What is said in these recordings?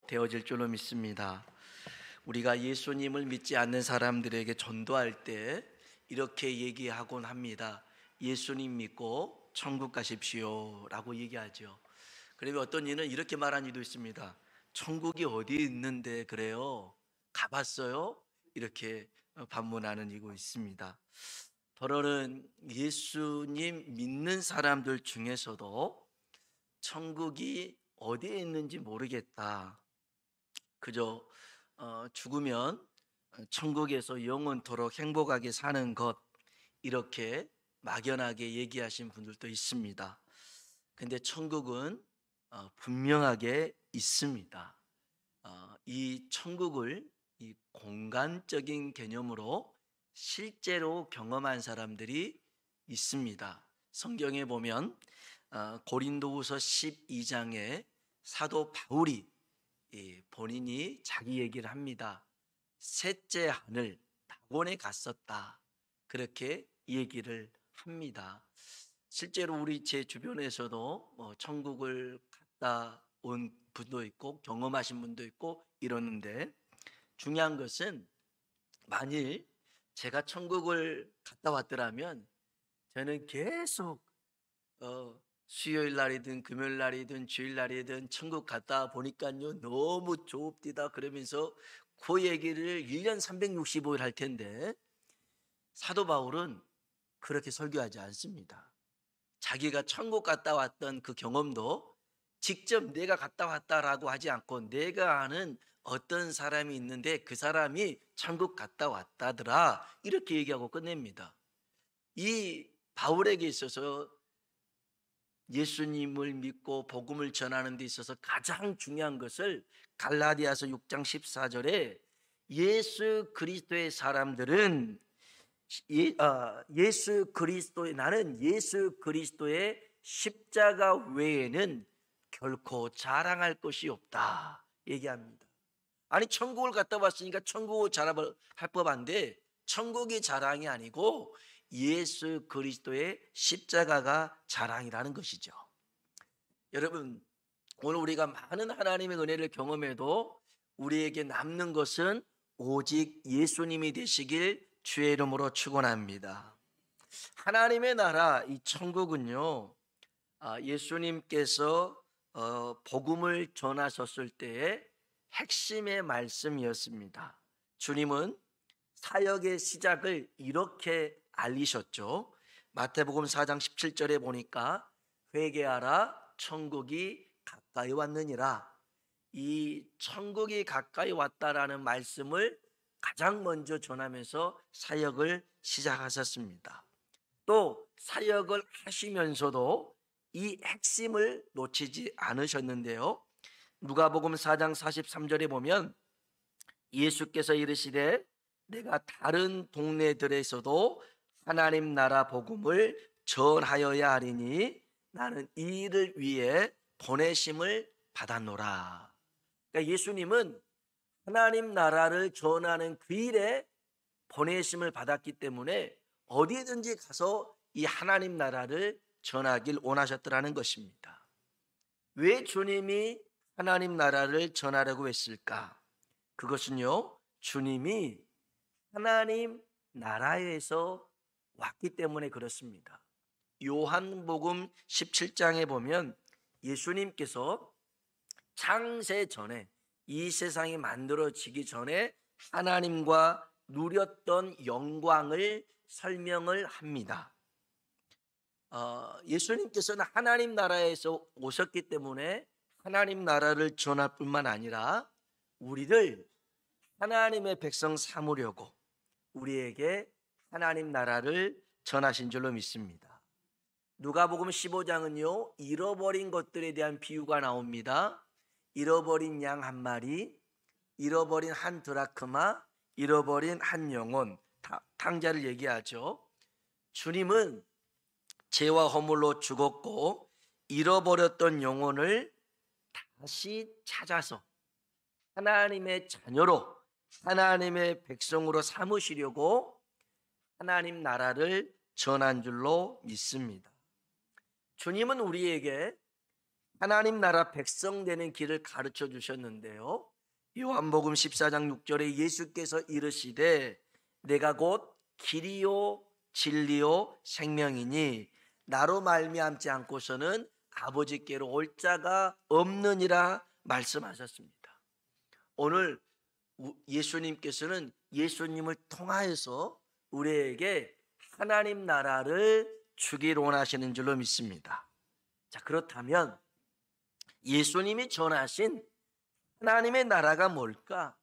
되어질 줄로 믿습니다. 우리가 예수님을 믿지 않는 사람들에게 전도할 때 이렇게 얘기하곤 합니다. 예수님 믿고 천국 가십시오 라고 얘기하죠. 그리고 어떤 이는 이렇게 말한 이도 있습니다. 천국이 어디에 있는데 그래요? 가봤어요? 이렇게 반문하는 이고 있습니다. 더러는 예수님 믿는 사람들 중에서도 천국이 어디에 있는지 모르겠다. 그저 죽으면 천국에서 영원토록 행복하게 사는 것, 이렇게 막연하게 얘기하신 분들도 있습니다. 근데 천국은 분명하게 있습니다. 이 천국을 이 공간적인 개념으로 실제로 경험한 사람들이 있습니다. 성경에 보면 고린도후서 12장에 사도 바울이 본인이 자기 얘기를 합니다. 셋째 하늘 낙원에 갔었다, 그렇게 얘기를 합니다. 실제로 우리 제 주변에서도 천국을 갔다 온 분도 있고 경험하신 분도 있고 이러는데, 중요한 것은 만일 제가 천국을 갔다 왔더라면 저는 계속 수요일 날이든 금요일 날이든 주일 날이든 천국 갔다 보니까요 너무 좁디다 그러면서 그 얘기를 1년 365일 할 텐데, 사도 바울은 그렇게 설교하지 않습니다. 자기가 천국 갔다 왔던 그 경험도 직접 내가 갔다 왔다라고 하지 않고 내가 아는 어떤 사람이 있는데 그 사람이 천국 갔다 왔다더라, 이렇게 얘기하고 끝냅니다. 이 바울에게 있어서 예수님을 믿고 복음을 전하는 데 있어서 가장 중요한 것을 갈라디아서 6장 14절에 예수 그리스도의 사람들은 나는 예수 그리스도의 십자가 외에는 결코 자랑할 것이 없다 얘기합니다. 아니 천국을 갔다 왔으니까 천국을 자랑할 법한데, 천국이 자랑이 아니고 예수 그리스도의 십자가가 자랑이라는 것이죠. 여러분, 오늘 우리가 많은 하나님의 은혜를 경험해도 우리에게 남는 것은 오직 예수님이 되시길 주의 이름으로 축원합니다. 하나님의 나라, 이 천국은요, 예수님께서 복음을 전하셨을 때의 핵심의 말씀이었습니다. 주님은 사역의 시작을 이렇게 알리셨죠. 마태복음 4장 17절에 보니까 회개하라, 천국이 가까이 왔느니라. 이 천국이 가까이 왔다라는 말씀을 가장 먼저 전하면서 사역을 시작하셨습니다. 또 사역을 하시면서도 이 핵심을 놓치지 않으셨는데요. 누가복음 4장 43절에 보면 예수께서 이르시되 내가 다른 동네들에서도 하나님 나라 복음을 전하여야 하리니 나는 이 일을 위해 보내심을 받았노라. 그러니까 예수님은 하나님 나라를 전하는 그 일에 보내심을 받았기 때문에 어디든지 가서 이 하나님 나라를 전하길 원하셨더라는 것입니다. 왜 주님이 하나님 나라를 전하려고 했을까? 그것은요, 주님이 하나님 나라에서 왔기 때문에 그렇습니다. 요한복음 17장에 보면 예수님께서 창세 전에, 이 세상이 만들어지기 전에 하나님과 누렸던 영광을 설명을 합니다. 예수님께서는 하나님 나라에서 오셨기 때문에 하나님 나라를 전할 뿐만 아니라 우리를 하나님의 백성 삼으려고 우리에게 하나님 나라를 전하신 줄로 믿습니다. 누가복음 15장은요 잃어버린 것들에 대한 비유가 나옵니다. 잃어버린 양 한 마리, 잃어버린 한 드라크마, 잃어버린 한 영혼, 탕자를 얘기하죠. 주님은 죄와 허물로 죽었고 잃어버렸던 영혼을 다시 찾아서 하나님의 자녀로, 하나님의 백성으로 삼으시려고 하나님 나라를 전한 줄로 믿습니다. 주님은 우리에게 하나님 나라 백성 되는 길을 가르쳐 주셨는데요. 요한복음 14장 6절에 예수께서 이르시되 내가 곧 길이요 진리요 생명이니 나로 말미암지 않고서는 아버지께로 올 자가 없느니라 말씀하셨습니다. 오늘 예수님께서는 예수님을 통하여서 우리에게 하나님 나라를 주기를 원하시는 줄로 믿습니다. 자, 그렇다면 예수님이 전하신 하나님의 나라가 뭘까?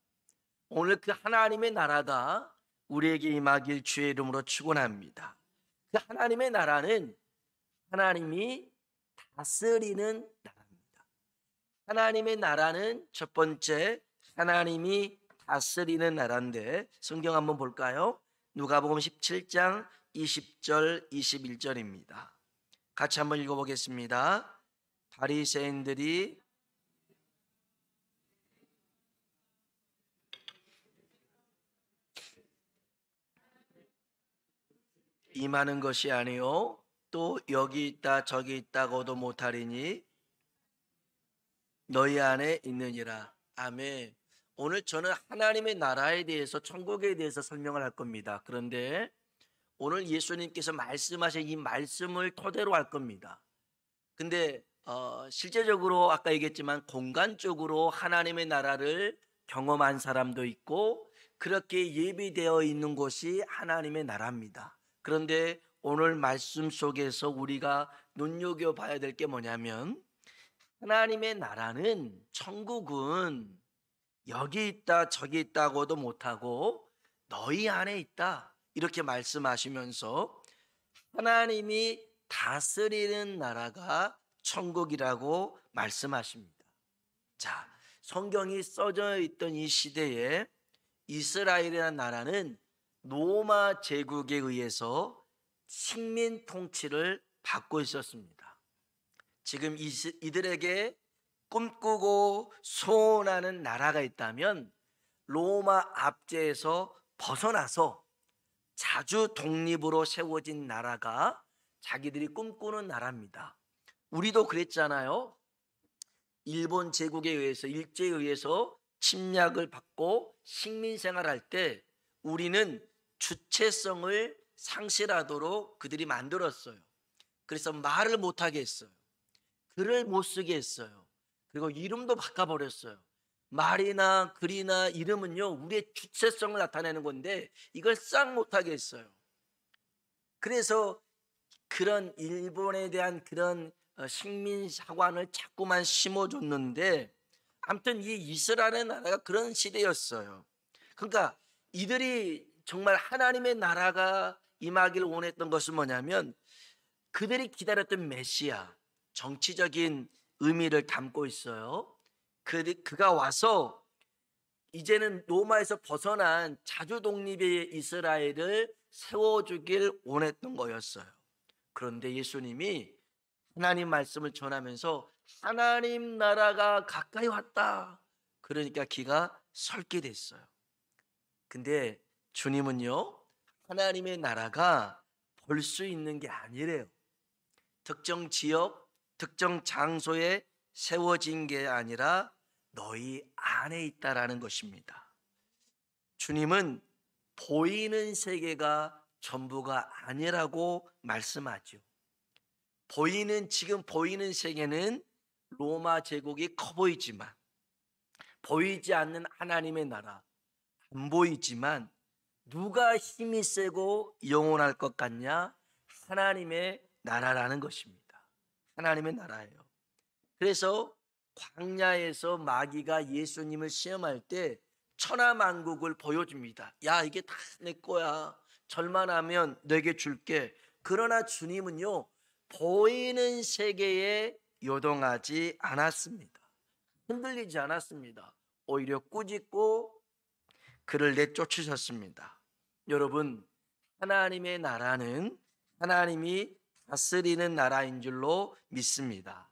오늘 그 하나님의 나라가 우리에게 임하길 주의 이름으로 축원합니다. 그 하나님의 나라는 하나님이 다스리는 나라입니다. 하나님의 나라는 첫 번째 하나님이 다스리는 나라인데 성경 한번 볼까요? 누가복음 17장 20절 21절입니다. 같이 한번 읽어보겠습니다. 바리새인들이 임하는 것이 아니요 또 여기 있다 저기 있다고도 못하리니 너희 안에 있느니라. 아멘. 오늘 저는 하나님의 나라에 대해서 천국에 대해서 설명을 할 겁니다. 그런데 오늘 예수님께서 말씀하신 이 말씀을 토대로 할 겁니다. 근데 실제적으로 아까 얘기했지만 공간적으로 하나님의 나라를 경험한 사람도 있고 그렇게 예비되어 있는 곳이 하나님의 나라입니다. 그런데 오늘 말씀 속에서 우리가 눈여겨봐야 될 게 뭐냐면 하나님의 나라는 천국은 여기 있다 저기 있다고도 못하고 너희 안에 있다 이렇게 말씀하시면서 하나님이 다스리는 나라가 천국이라고 말씀하십니다. 자, 성경이 써져 있던 이 시대에 이스라엘이라는 나라는 로마 제국에 의해서 식민 통치를 받고 있었습니다. 지금 이들에게 꿈꾸고 소원하는 나라가 있다면 로마 압제에서 벗어나서 자주 독립으로 세워진 나라가 자기들이 꿈꾸는 나라입니다. 우리도 그랬잖아요. 일본 제국에 의해서 일제에 의해서 침략을 받고 식민 생활할 때 우리는 주체성을 상실하도록 그들이 만들었어요. 그래서 말을 못하게 했어요. 글을 못 쓰게 했어요. 그리고 이름도 바꿔버렸어요. 말이나 글이나 이름은요 우리의 주체성을 나타내는 건데 이걸 싹 못하게 했어요. 그래서 그런 일본에 대한 그런 식민 사관을 자꾸만 심어줬는데 아무튼 이 이스라엘 나라가 그런 시대였어요. 그러니까 이들이 정말 하나님의 나라가 임하기를 원했던 것은 뭐냐면 그들이 기다렸던 메시아, 정치적인 의미를 담고 있어요. 그가 와서 이제는 로마에서 벗어난 자주 독립의 이스라엘을 세워주길 원했던 거였어요. 그런데 예수님이 하나님 말씀을 전하면서 하나님 나라가 가까이 왔다. 그러니까 기가 설게 됐어요. 근데 주님은요 하나님의 나라가 볼 수 있는 게 아니래요. 특정 지역, 특정 장소에 세워진 게 아니라 너희 안에 있다라는 것입니다. 주님은 보이는 세계가 전부가 아니라고 말씀하죠. 지금 보이는 세계는 로마 제국이 커 보이지만 보이지 않는 하나님의 나라 안 보이지만 누가 힘이 세고 영원할 것 같냐? 하나님의 나라라는 것입니다. 하나님의 나라예요. 그래서 광야에서 마귀가 예수님을 시험할 때 천하만국을 보여줍니다. 야, 이게 다 내 거야. 절만 하면 내게 줄게. 그러나 주님은요 보이는 세계에 요동하지 않았습니다. 흔들리지 않았습니다. 오히려 꾸짖고 그를 내쫓으셨습니다. 여러분, 하나님의 나라는 하나님이 다스리는 나라인 줄로 믿습니다.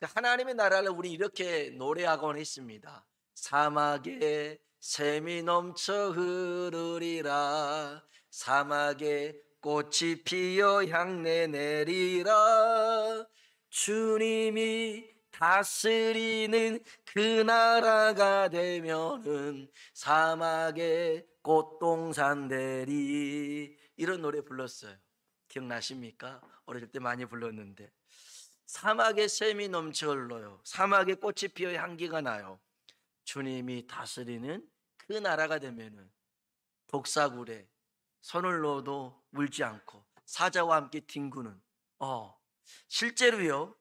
하나님의 나라를 우리 이렇게 노래하곤 했습니다. 사막에 샘이 넘쳐 흐르리라. 사막에 꽃이 피어 향내 내리라. 주님이 다스리는 그 나라가 되면은 사막의 꽃동산 되리. 이런 노래 불렀어요. 기억나십니까? 어릴 때 많이 불렀는데, 사막에 샘이 넘쳐 흘러요. 사막에 꽃이 피어 향기가 나요. 주님이 다스리는 그 나라가 되면은 독사굴에 손을 넣어도 물지 않고 사자와 함께 뒹구는, 실제로요,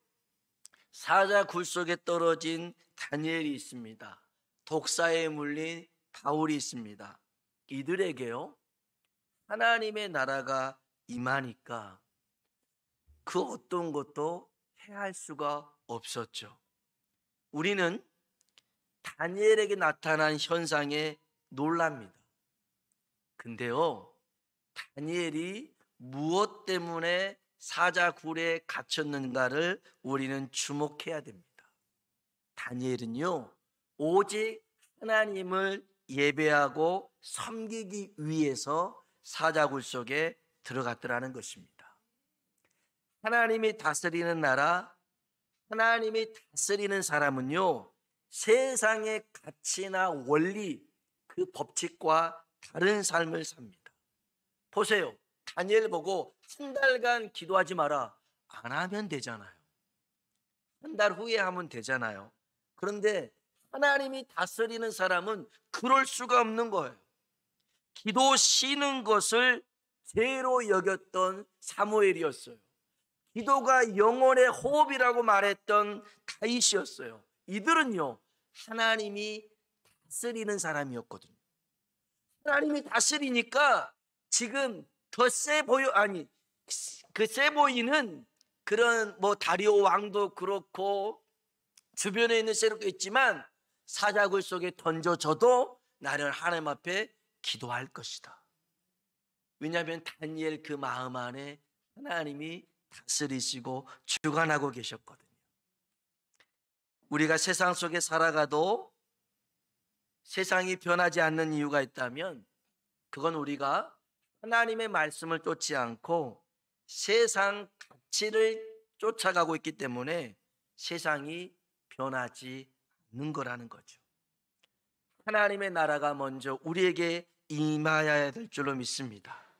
사자 굴 속에 떨어진 다니엘이 있습니다. 독사에 물린 바울이 있습니다. 이들에게요, 하나님의 나라가 임하니까 그 어떤 것도 해할 수가 없었죠. 우리는 다니엘에게 나타난 현상에 놀랍니다. 근데요, 다니엘이 무엇 때문에 사자굴에 갇혔는가를 우리는 주목해야 됩니다. 다니엘은요, 오직 하나님을 예배하고 섬기기 위해서 사자굴 속에 들어갔더라는 것입니다. 하나님이 다스리는 나라, 하나님이 다스리는 사람은요, 세상의 가치나 원리, 그 법칙과 다른 삶을 삽니다. 보세요, 다니엘 보고 한 달간 기도하지 마라, 안 하면 되잖아요. 한 달 후에 하면 되잖아요. 그런데 하나님이 다스리는 사람은 그럴 수가 없는 거예요. 기도 쉬는 것을 죄로 여겼던 사무엘이었어요. 기도가 영혼의 호흡이라고 말했던 다윗이었어요. 이들은요, 하나님이 다스리는 사람이었거든요. 하나님이 다스리니까 지금 더 세 보여, 아니, 그 세 보이는 그런 다리오 왕도 그렇고 주변에 있는 세력도 있지만 사자굴 속에 던져져도 나는 하나님 앞에 기도할 것이다. 왜냐하면 다니엘 그 마음 안에 하나님이 다스리시고 주관하고 계셨거든요. 우리가 세상 속에 살아가도 세상이 변하지 않는 이유가 있다면 그건 우리가 하나님의 말씀을 쫓지 않고 세상 가치를 쫓아가고 있기 때문에 세상이 변하지 않는 거라는 거죠. 하나님의 나라가 먼저 우리에게 임하여야 될 줄로 믿습니다.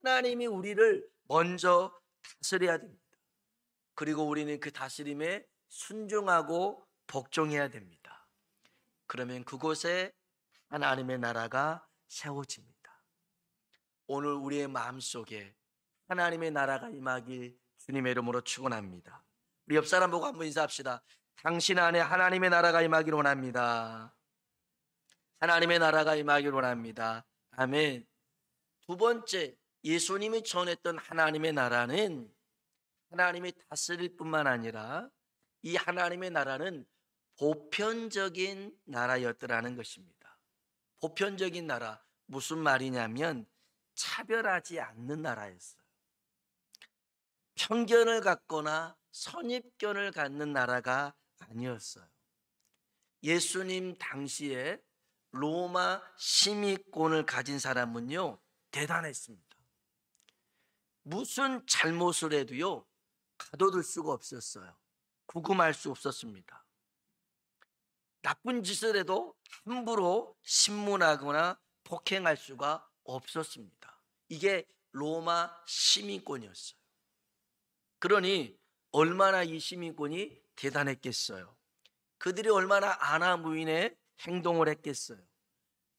하나님이 우리를 먼저 다스려야 됩니다. 그리고 우리는 그 다스림에 순종하고 복종해야 됩니다. 그러면 그곳에 하나님의 나라가 세워집니다. 오늘 우리의 마음속에 하나님의 나라가 임하길 주님의 이름으로 축원합니다. 우리 옆 사람 보고 한번 인사합시다. 당신 안에 하나님의 나라가 임하길 원합니다. 하나님의 나라가 임하길 원합니다. 아멘. 두 번째, 예수님이 전했던 하나님의 나라는 하나님이 다스릴 뿐만 아니라 이 하나님의 나라는 보편적인 나라였더라는 것입니다. 보편적인 나라, 무슨 말이냐면 차별하지 않는 나라였어요. 편견을 갖거나 선입견을 갖는 나라가 아니었어요. 예수님 당시에 로마 시민권을 가진 사람은요, 대단했습니다. 무슨 잘못을 해도요, 가둬둘 수가 없었어요. 구금할 수 없었습니다. 나쁜 짓을 해도 함부로 신문하거나 폭행할 수가 없었습니다. 이게 로마 시민권이었어요. 그러니 얼마나 이 시민권이 대단했겠어요. 그들이 얼마나 아나무인의 행동을 했겠어요.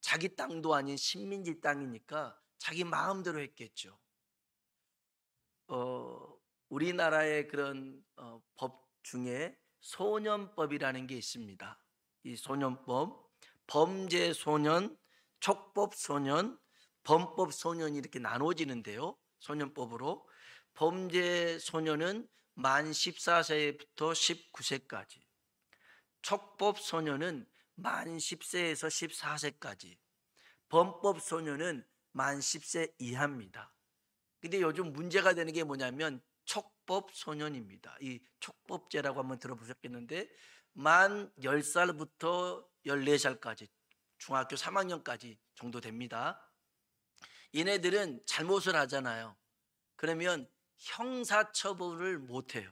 자기 땅도 아닌 식민지 땅이니까 자기 마음대로 했겠죠. 우리나라의 그런 법 중에 소년법이라는 게 있습니다. 이 소년법, 범죄소년, 촉법소년, 범법소년이 이렇게 나눠지는데요. 소년법으로 범죄소년은 만 14세부터 19세까지, 촉법소년은 만 10세에서 14세까지, 범법소년은 만 10세 이하입니다. 근데 요즘 문제가 되는 게 뭐냐면 촉법소년입니다. 이 촉법죄라고 한번 들어보셨겠는데 만 10살부터 14살까지 중학교 3학년까지 정도 됩니다. 얘네들은 잘못을 하잖아요. 그러면 형사처벌을 못해요.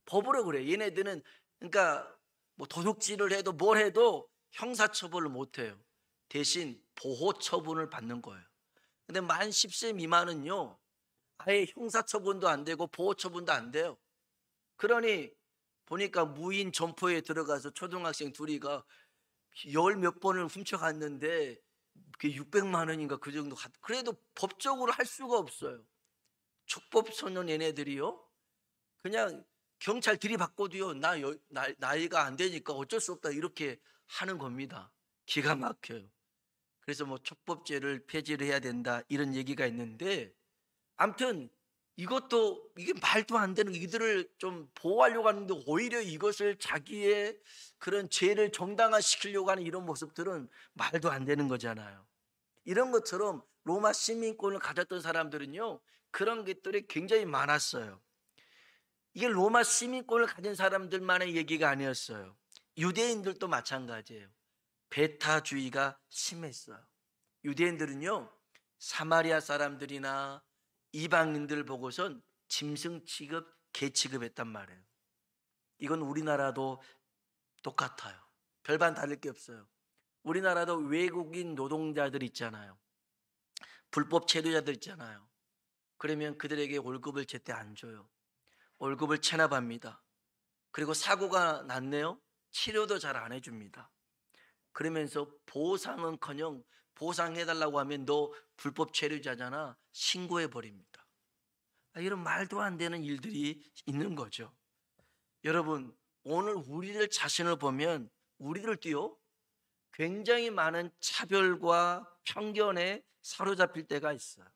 법으로 그래. 얘네들은 그러니까 뭐 도둑질을 해도 뭘 해도 형사처벌을 못 해요. 대신 보호처분을 받는 거예요. 근데 만 10세 미만은요, 아예 형사처분도 안 되고 보호처분도 안 돼요. 그러니 보니까 무인 점포에 들어가서 초등학생 둘이가 열 몇 번을 훔쳐갔는데 그게 600만 원인가 그 정도. 그래도 법적으로 할 수가 없어요. 촉법소년 얘네들이요, 그냥 경찰 들이받고도요, 나이가 안 되니까 어쩔 수 없다 이렇게 하는 겁니다. 기가 막혀요. 그래서 뭐 촉법죄를 폐지를 해야 된다 이런 얘기가 있는데, 아무튼 이것도 이게 말도 안 되는, 이들을 좀 보호하려고 하는데 오히려 이것을 자기의 그런 죄를 정당화시키려고 하는 이런 모습들은 말도 안 되는 거잖아요. 이런 것처럼 로마 시민권을 가졌던 사람들은요, 그런 것들이 굉장히 많았어요. 이게 로마 시민권을 가진 사람들만의 얘기가 아니었어요. 유대인들도 마찬가지예요. 배타주의가 심했어요. 유대인들은요, 사마리아 사람들이나 이방인들 보고선 짐승 취급, 개 취급했단 말이에요. 이건 우리나라도 똑같아요. 별반 다를 게 없어요. 우리나라도 외국인 노동자들 있잖아요. 불법 체류자들 있잖아요. 그러면 그들에게 월급을 제때 안 줘요. 월급을 체납합니다. 그리고 사고가 났네요, 치료도 잘 안 해줍니다. 그러면서 보상은커녕 보상해달라고 하면 너 불법 체류자잖아 신고해버립니다. 이런 말도 안 되는 일들이 있는 거죠. 여러분, 오늘 우리들 자신을 보면 우리들도요, 굉장히 많은 차별과 편견에 사로잡힐 때가 있어요.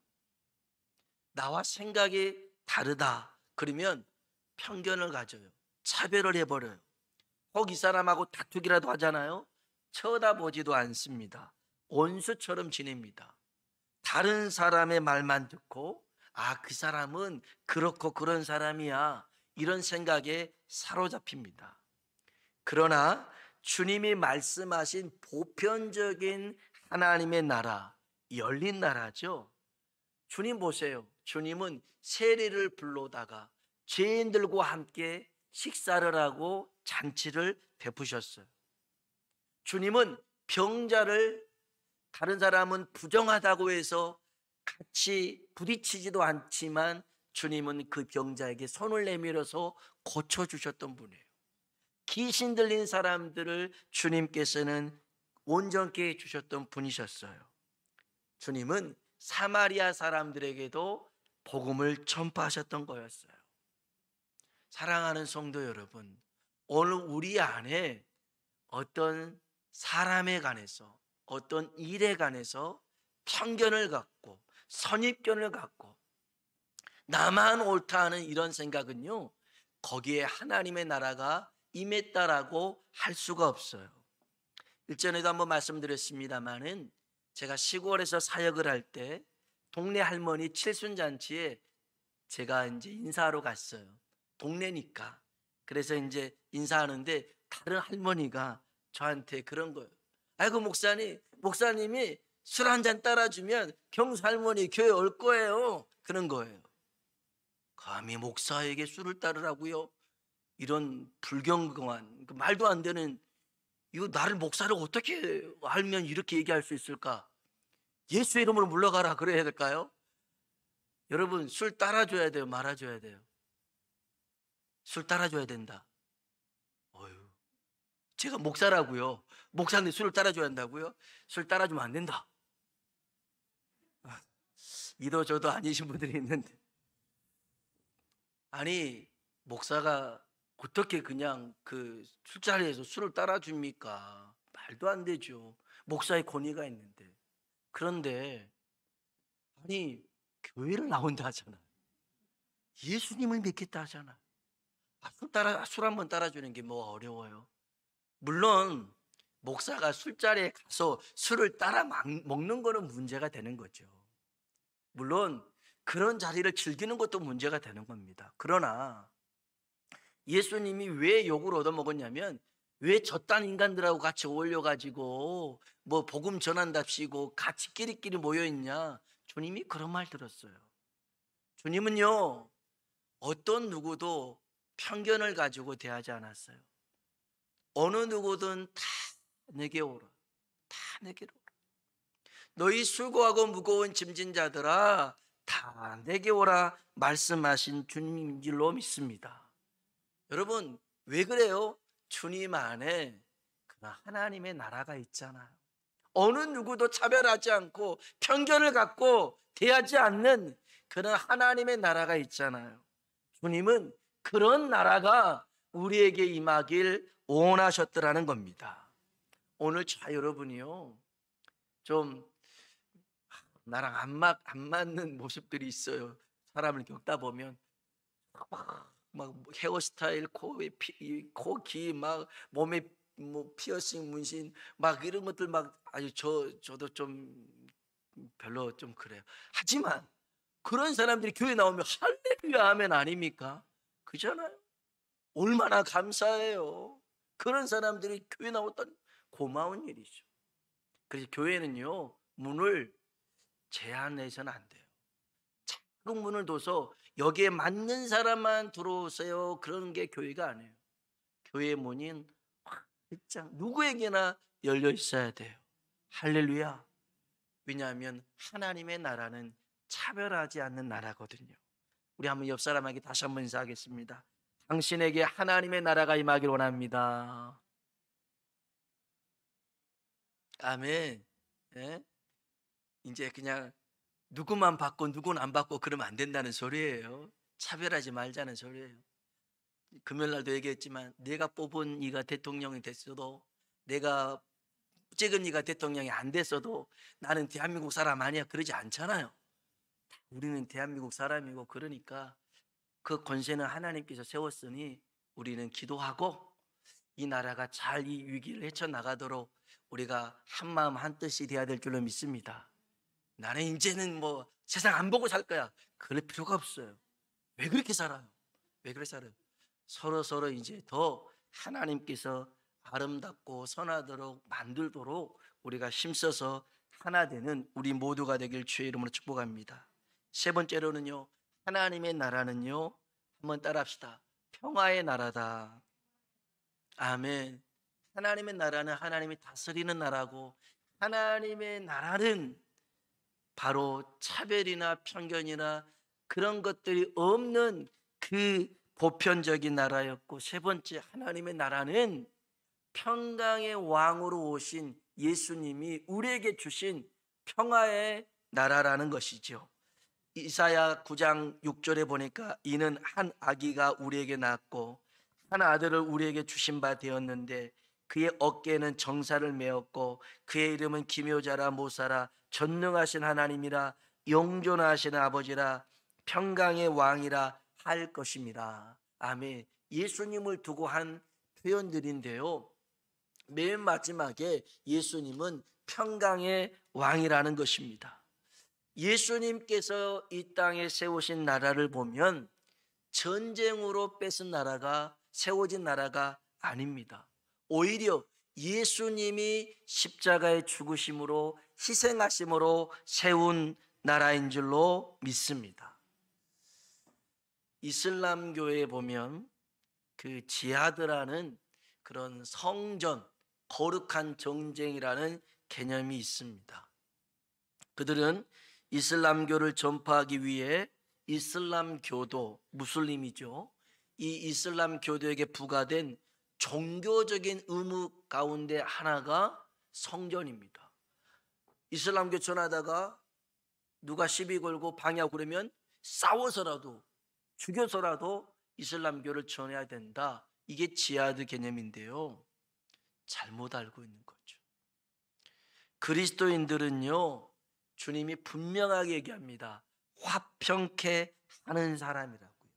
나와 생각이 다르다 그러면 편견을 가져요. 차별을 해버려요. 혹 이 사람하고 다투기라도 하잖아요. 쳐다보지도 않습니다. 원수처럼 지냅니다. 다른 사람의 말만 듣고 그 사람은 그렇고 그런 사람이야 이런 생각에 사로잡힙니다. 그러나 주님이 말씀하신 보편적인 하나님의 나라, 열린 나라죠. 주님 보세요. 주님은 세리를 불러다가 죄인들과 함께 식사를 하고 잔치를 베푸셨어요. 주님은 병자를, 다른 사람은 부정하다고 해서 같이 부딪히지도 않지만 주님은 그 병자에게 손을 내밀어서 고쳐주셨던 분이에요. 귀신 들린 사람들을 주님께서는 온전케 해주셨던 분이셨어요. 주님은 사마리아 사람들에게도 복음을 전파하셨던 거였어요. 사랑하는 성도 여러분, 오늘 우리 안에 어떤 사람에 관해서, 어떤 일에 관해서 편견을 갖고 선입견을 갖고 나만 옳다 하는 이런 생각은요, 거기에 하나님의 나라가 임했다라고 할 수가 없어요. 일전에도 한번 말씀드렸습니다마는 제가 시골에서 사역을 할 때 동네 할머니 칠순잔치에 제가 이제 인사하러 갔어요. 동네니까. 그래서 이제 인사하는데 다른 할머니가 저한테 그런 거예요. 아이고 목사님이 술 한 잔 따라주면 경수 할머니 교회 올 거예요. 그런 거예요. 감히 목사에게 술을 따르라고요? 이런 불경건한, 말도 안 되는, 이거 나를 목사를 어떻게 알면 이렇게 얘기할 수 있을까? 예수 이름으로 물러가라 그래야 될까요? 여러분, 술 따라줘야 돼요, 말아줘야 돼요? 술 따라줘야 된다. 어휴, 제가 목사라고요. 목사님 술을 따라줘야 한다고요? 술 따라주면 안 된다. 이도 저도 아니신 분들이 있는데, 아니 목사가 어떻게 그냥 그 술자리에서 술을 따라줍니까? 말도 안 되죠. 목사의 권위가 있는데. 그런데 아니 교회를 나온다 하잖아. 예수님을 믿겠다 하잖아. 술 한 번 따라주는 게 뭐가 어려워요? 물론 목사가 술자리에 가서 술을 따라 먹는 거는 문제가 되는 거죠. 물론 그런 자리를 즐기는 것도 문제가 되는 겁니다. 그러나 예수님이 왜 욕을 얻어먹었냐면, 왜 저딴 인간들하고 같이 어울려가지고 뭐 복음 전한답시고 같이 끼리끼리 모여있냐. 주님이 그런 말 들었어요. 주님은요, 어떤 누구도 편견을 가지고 대하지 않았어요. 어느 누구든 다 내게 오라. 다 내게로 오라. 너희 수고하고 무거운 짐진 자들아 다 내게 오라 말씀하신 주님인 줄로 믿습니다. 여러분, 왜 그래요? 주님 안에 그런 하나님의 나라가 있잖아요. 어느 누구도 차별하지 않고 편견을 갖고 대하지 않는 그런 하나님의 나라가 있잖아요. 주님은 그런 나라가 우리에게 임하길 원하셨더라는 겁니다. 오늘 여러분이요, 좀 나랑 안 맞는 모습들이 있어요. 사람을 겪다 보면 막 헤어스타일, 코기 막 몸에 뭐 피어싱, 문신 막 이런 것들 막 아주 저도 좀 별로 좀 그래요. 하지만 그런 사람들이 교회 나오면 할렐루야 하면 아닙니까? 그잖아요. 얼마나 감사해요. 그런 사람들이 교회 나왔던 고마운 일이죠. 그래서 교회는요, 문을 제한해서는 안 돼요. 작은 문을 둬서 여기에 맞는 사람만 들어오세요, 그런 게 교회가 아니에요. 교회 문은 활짝 누구에게나 열려 있어야 돼요. 할렐루야. 왜냐하면 하나님의 나라는 차별하지 않는 나라거든요. 우리 한번 옆 사람에게 다시 한번 인사하겠습니다. 당신에게 하나님의 나라가 임하길 원합니다. 아멘. 예? 이제 그냥 누구만 받고 누구는 안 받고 그러면 안 된다는 소리예요. 차별하지 말자는 소리예요. 금요일날도 얘기했지만 내가 뽑은 이가 대통령이 됐어도, 내가 찍은 이가 대통령이 안 됐어도 나는 대한민국 사람 아니야 그러지 않잖아요. 우리는 대한민국 사람이고, 그러니까 그 권세는 하나님께서 세웠으니 우리는 기도하고 이 나라가 잘 이 위기를 헤쳐나가도록 우리가 한마음 한뜻이 돼야 될 줄로 믿습니다. 나는 이제는 뭐 세상 안 보고 살 거야, 그럴 필요가 없어요. 왜 그렇게 살아요? 왜 그렇게 살아요? 서로 이제 더 하나님께서 아름답고 선하도록 만들도록 우리가 힘써서 하나 되는 우리 모두가 되길 주의 이름으로 축복합니다. 세 번째로는요, 하나님의 나라는요, 한번 따라합시다. 평화의 나라다. 아멘. 하나님의 나라는 하나님이 다스리는 나라고, 하나님의 나라는 바로 차별이나 편견이나 그런 것들이 없는 그 보편적인 나라였고, 세 번째, 하나님의 나라는 평강의 왕으로 오신 예수님이 우리에게 주신 평화의 나라라는 것이죠. 이사야 9장 6절에 보니까 이는 한 아기가 우리에게 낳았고 한 아들을 우리에게 주신 바 되었는데 그의 어깨에는 정사를 메었고 그의 이름은 기묘자라 모사라 전능하신 하나님이라 영존하시는 아버지라 평강의 왕이라 할 것입니다. 아멘. 예수님을 두고 한 표현들인데요, 맨 마지막에 예수님은 평강의 왕이라는 것입니다. 예수님께서 이 땅에 세우신 나라를 보면 전쟁으로 뺏은 나라가, 세워진 나라가 아닙니다. 오히려 예수님이 십자가의 죽으심으로 희생하심으로 세운 나라인 줄로 믿습니다. 이슬람교에 보면 그 지하드라는 그런 성전, 거룩한 정쟁이라는 개념이 있습니다. 그들은 이슬람교를 전파하기 위해 이슬람교도, 무슬림이죠, 이 이슬람교도에게 부과된 종교적인 의무 가운데 하나가 성전입니다. 이슬람교 전하다가 누가 시비 걸고 방해하고 그러면 싸워서라도, 죽여서라도 이슬람교를 전해야 된다. 이게 지하드 개념인데요, 잘못 알고 있는 거죠. 그리스도인들은요, 주님이 분명하게 얘기합니다. 화평케 하는 사람이라고요.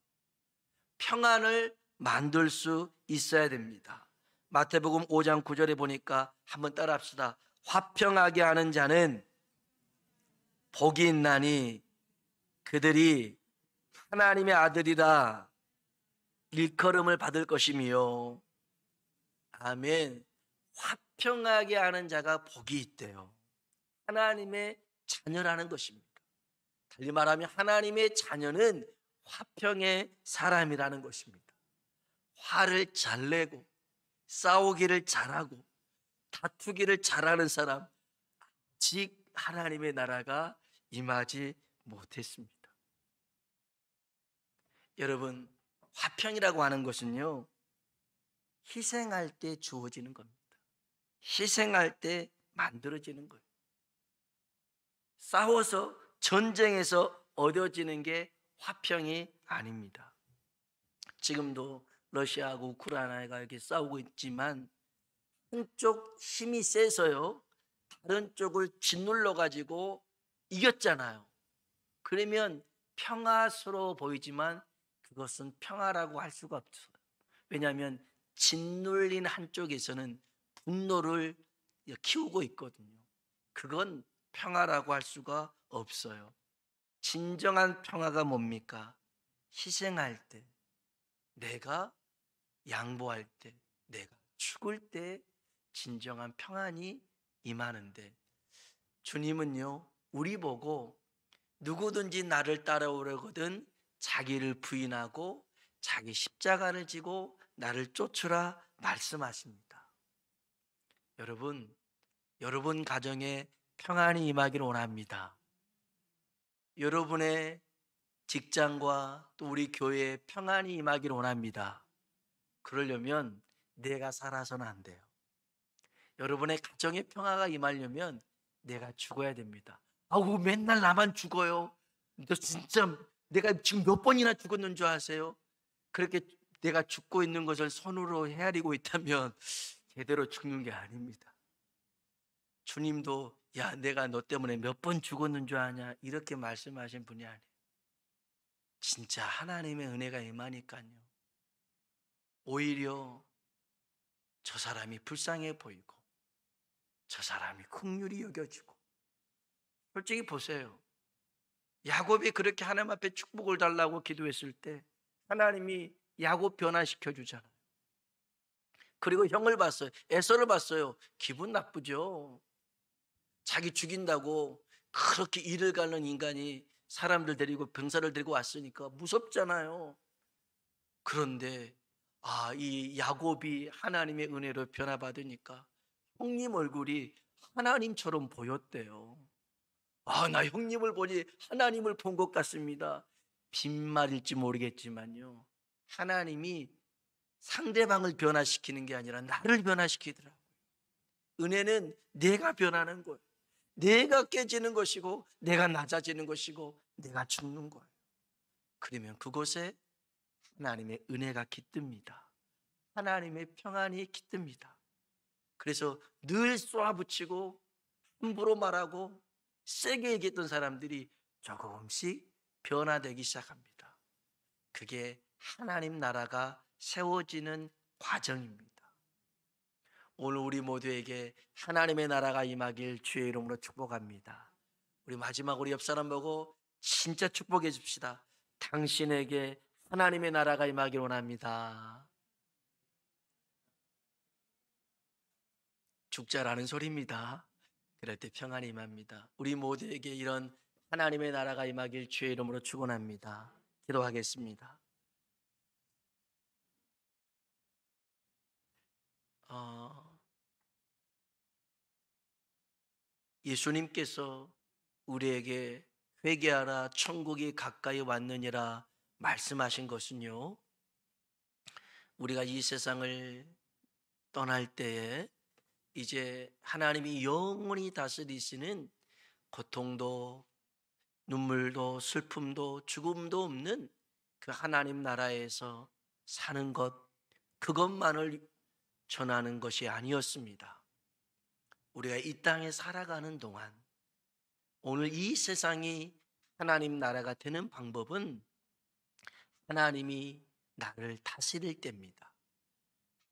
평안을 만들 수 있어야 됩니다. 마태복음 5장 9절에 보니까 한번 따라합시다. 화평하게 하는 자는 복이 있나니 그들이 하나님의 아들이라 일컬음을 받을 것이며. 아멘. 화평하게 하는 자가 복이 있대요. 하나님의 자녀라는 것입니다. 달리 말하면 하나님의 자녀는 화평의 사람이라는 것입니다. 화를 잘 내고 싸우기를 잘하고 다투기를 잘하는 사람, 아직 하나님의 나라가 임하지 못했습니다. 여러분, 화평이라고 하는 것은요, 희생할 때 주어지는 겁니다. 희생할 때 만들어지는 거예요. 싸워서 전쟁에서 얻어지는 게 화평이 아닙니다. 지금도 러시아하고 우크라이나가 이렇게 싸우고 있지만 한쪽 힘이 세서요, 다른 쪽을 짓눌러 가지고 이겼잖아요. 그러면 평화스러워 보이지만 그것은 평화라고 할 수가 없어요. 왜냐하면 짓눌린 한쪽에서는 분노를 키우고 있거든요. 그건 평화라고 할 수가 없어요. 진정한 평화가 뭡니까? 희생할 때, 내가 양보할 때, 내가 죽을 때 진정한 평안이 임하는데, 주님은요, 우리 보고 누구든지 나를 따라오려거든 자기를 부인하고 자기 십자가를 지고 나를 쫓으라 말씀하십니다. 여러분 가정에 평안이 임하기를 원합니다. 여러분의 직장과 또 우리 교회에 평안이 임하기를 원합니다. 그러려면 내가 살아서는 안 돼요. 여러분의 가정에 평화가 임하려면 내가 죽어야 됩니다. 아우, 맨날 나만 죽어요. 너 진짜 내가 지금 몇 번이나 죽었는 줄 아세요? 그렇게 내가 죽고 있는 것을 손으로 헤아리고 있다면 제대로 죽는 게 아닙니다. 주님도 야, 내가 너 때문에 몇 번 죽었는 줄 아냐, 이렇게 말씀하신 분이 아니에요. 진짜 하나님의 은혜가 임하니까요, 오히려 저 사람이 불쌍해 보이고 저 사람이 긍휼히 여겨지고. 솔직히 보세요. 야곱이 그렇게 하나님 앞에 축복을 달라고 기도했을 때 하나님이 야곱 변화시켜 주잖아요. 그리고 형을 봤어요. 에서를 봤어요. 기분 나쁘죠. 자기 죽인다고 그렇게 일을 가는 인간이 사람들 데리고 병사를 데리고 왔으니까 무섭잖아요. 그런데 이 야곱이 하나님의 은혜로 변화받으니까 형님 얼굴이 하나님처럼 보였대요. 나 형님을 보니 하나님을 본 것 같습니다. 빈말일지 모르겠지만요, 하나님이 상대방을 변화시키는 게 아니라 나를 변화시키더라고요. 은혜는 내가 변하는 거예요. 내가 깨지는 것이고 내가 낮아지는 것이고 내가 죽는 거예요. 그러면 그곳에 하나님의 은혜가 깃듭니다. 하나님의 평안이 깃듭니다. 그래서 늘 쏘아붙이고 함부로 말하고 세게 얘기했던 사람들이 조금씩 변화되기 시작합니다. 그게 하나님 나라가 세워지는 과정입니다. 오늘 우리 모두에게 하나님의 나라가 임하길 주의 이름으로 축복합니다. 우리 마지막 우리 옆 사람 보고 진짜 축복해 줍시다. 당신에게 하나님의 나라가 임하길 원합니다. 죽자라는 소리입니다. 그럴 때 평안이 임합니다. 우리 모두에게 이런 하나님의 나라가 임하길 주의 이름으로 축원합니다. 기도하겠습니다. 예수님께서 우리에게 회개하라 천국이 가까이 왔느니라 말씀하신 것은요, 우리가 이 세상을 떠날 때에 이제 하나님이 영원히 다스리시는 고통도 눈물도 슬픔도 죽음도 없는 그 하나님 나라에서 사는 것, 그것만을 전하는 것이 아니었습니다. 우리가 이 땅에 살아가는 동안 오늘 이 세상이 하나님 나라가 되는 방법은 하나님이 나를 다스릴 때입니다.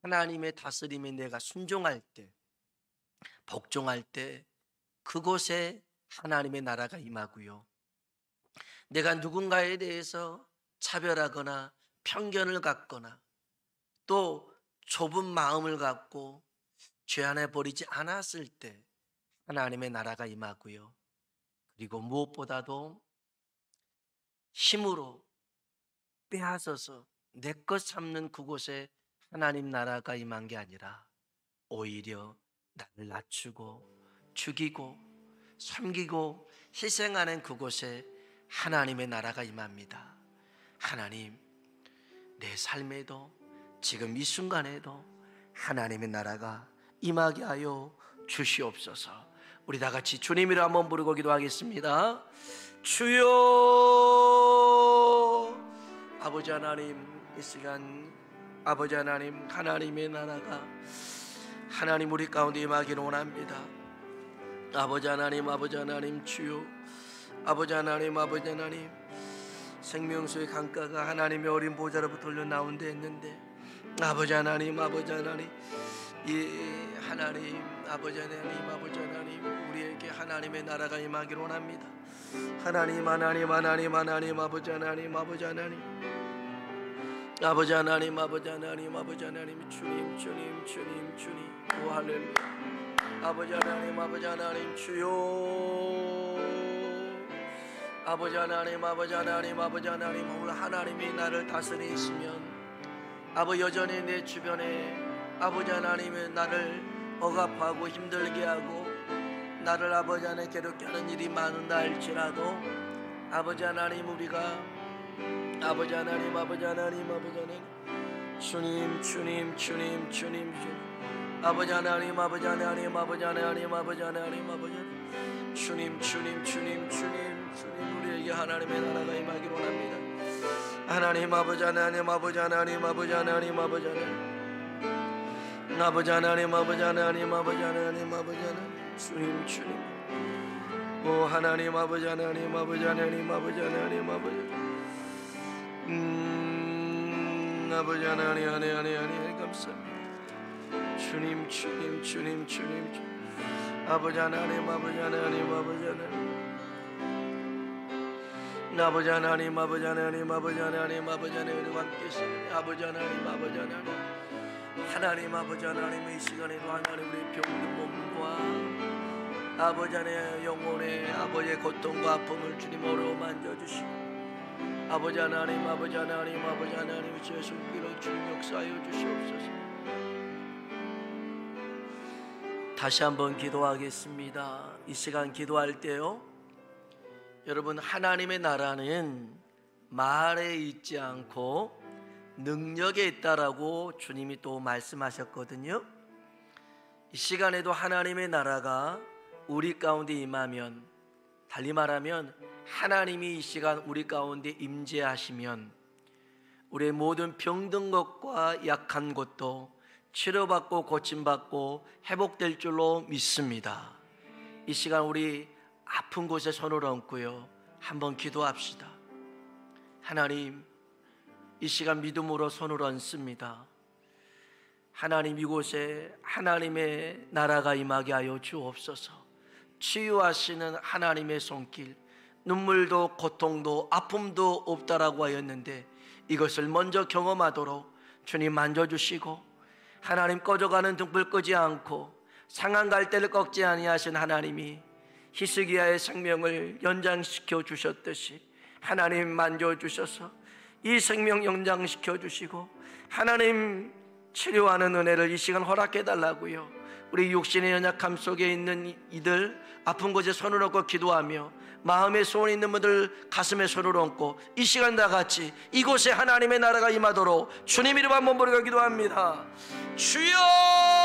하나님의 다스림에 내가 순종할 때, 복종할 때 그곳에 하나님의 나라가 임하고요. 내가 누군가에 대해서 차별하거나 편견을 갖거나 또 좁은 마음을 갖고 죄 안에 버리지 않았을 때 하나님의 나라가 임하고요. 그리고 무엇보다도 힘으로 빼앗아서 내 것 삼는 그곳에 하나님 나라가 임한 게 아니라 오히려 나를 낮추고 죽이고 섬기고 희생하는 그곳에 하나님의 나라가 임합니다. 하나님, 내 삶에도 지금 이 순간에도 하나님의 나라가 임하게 하여 주시옵소서. 우리 다 같이 주님 이름 한번 부르고 기도하겠습니다. 주여. 아버지 하나님, 이 시간 아버지 하나님, 하나님의 나라가 하나님 우리 가운데 임하기를 원합니다. 아버지 하나님, 아버지 하나님, 주여. 아버지 하나님, 아버지 하나님, 생명수의 강가가 하나님의 어린 보좌로부터 흘러나온 데 있는데 아버지 하나님, 아버지 하나님, 이 하나님, 아버지 하나님, 아버지 하나님, 우리에게 하나님의 나라가 임하기를 원합니다. 하나님, 하나님, 하나님, 하나님, 아버지 하나님, 아버지 하나님, 아버지 하나님, 아버지 하나님, 아버지 하나님, 주님, 주님, 주님, 주님, 오 할렐루야. 아버지 하나님, 아버지 하나님, 주여. 아버지 하나님, 아버지 하나님, 아버지 하나님, 오늘 하나님이 나를 다스리시면 아버지 여전히 내 주변에 아버지 하나님이 나를 억압하고 힘들게 하고 나를 아버지 하나님 괴롭게 하는 일이 많은다 할지라도 아버지 하나님, 우리가 아버지 하나님, 아버지 하나님, 아버지 하나님, 주님, 주님, 주님, 주님, 주님, 아버지 하나님, 아버지 하나님, 아버지 하나님, 아버지 하나님, 아버지 하나님, 주님, 주님, 주님, 주님, 주님, 우리에게 하나님의 나라가 임하기를 원합니다. 하나님, 아버지 하나님, 아버지 하나님, 아버지 하나님, 아버지 하나님, 아버지 하나님, 아버지 하나님, 아버지 하나님, 아버지 하나님, 주님, 주님, 오 하나님, 아버지 하나님, 아버지 하나님, 아버지 하나님, 아버지 아버지 하나님, 하나님, 감사합니다. 주님, 주님, 주님, 주님, 주님, 아버지 하나님, 아버지 하나님, 아버지 하나님, 아버지 하나님, 아버지 하나님, 아버지 하나님, 아버지 하나님, 함께 계시는 아버지 하나님, 아버지 하나님, 하나님, 아버지 하나님의 이 시간에도 하나님 우리 병든 몸과 아버지 하나님의 영혼의 아버지의 고통과 아픔을 주님 어루어 만져주시고 아버지 하나님, 아버지 하나님, 아버지 하나님 주의 손길로 주님 역사하여 주시옵소서. 다시 한번 기도하겠습니다. 이 시간 기도할 때요, 여러분, 하나님의 나라는 말에 있지 않고 능력에 있다라고 주님이 또 말씀하셨거든요. 이 시간에도 하나님의 나라가 우리 가운데 임하면, 달리 말하면 하나님이 이 시간 우리 가운데 임재하시면 우리의 모든 병든 것과 약한 것도 치료받고 고침받고 회복될 줄로 믿습니다. 이 시간 우리 아픈 곳에 손을 얹고요, 한번 기도합시다. 하나님, 이 시간 믿음으로 손을 얹습니다. 하나님, 이곳에 하나님의 나라가 임하게 하여 주옵소서. 치유하시는 하나님의 손길, 눈물도 고통도 아픔도 없다라고 하였는데 이것을 먼저 경험하도록 주님 만져주시고, 하나님 꺼져가는 등불 끄지 않고 상한 갈대를 꺾지 아니하신 하나님이 히스기야의 생명을 연장시켜 주셨듯이 하나님 만져주셔서 이 생명 연장시켜 주시고 하나님 치료하는 은혜를 이 시간 허락해 달라고요. 우리 육신의 연약함 속에 있는 이들, 아픈 곳에 손을 얹고 기도하며 마음에 소원 있는 분들 가슴에 손을 얹고 이 시간 다 같이 이곳에 하나님의 나라가 임하도록 주님 이름 한번 부르고 기도합니다. 주여!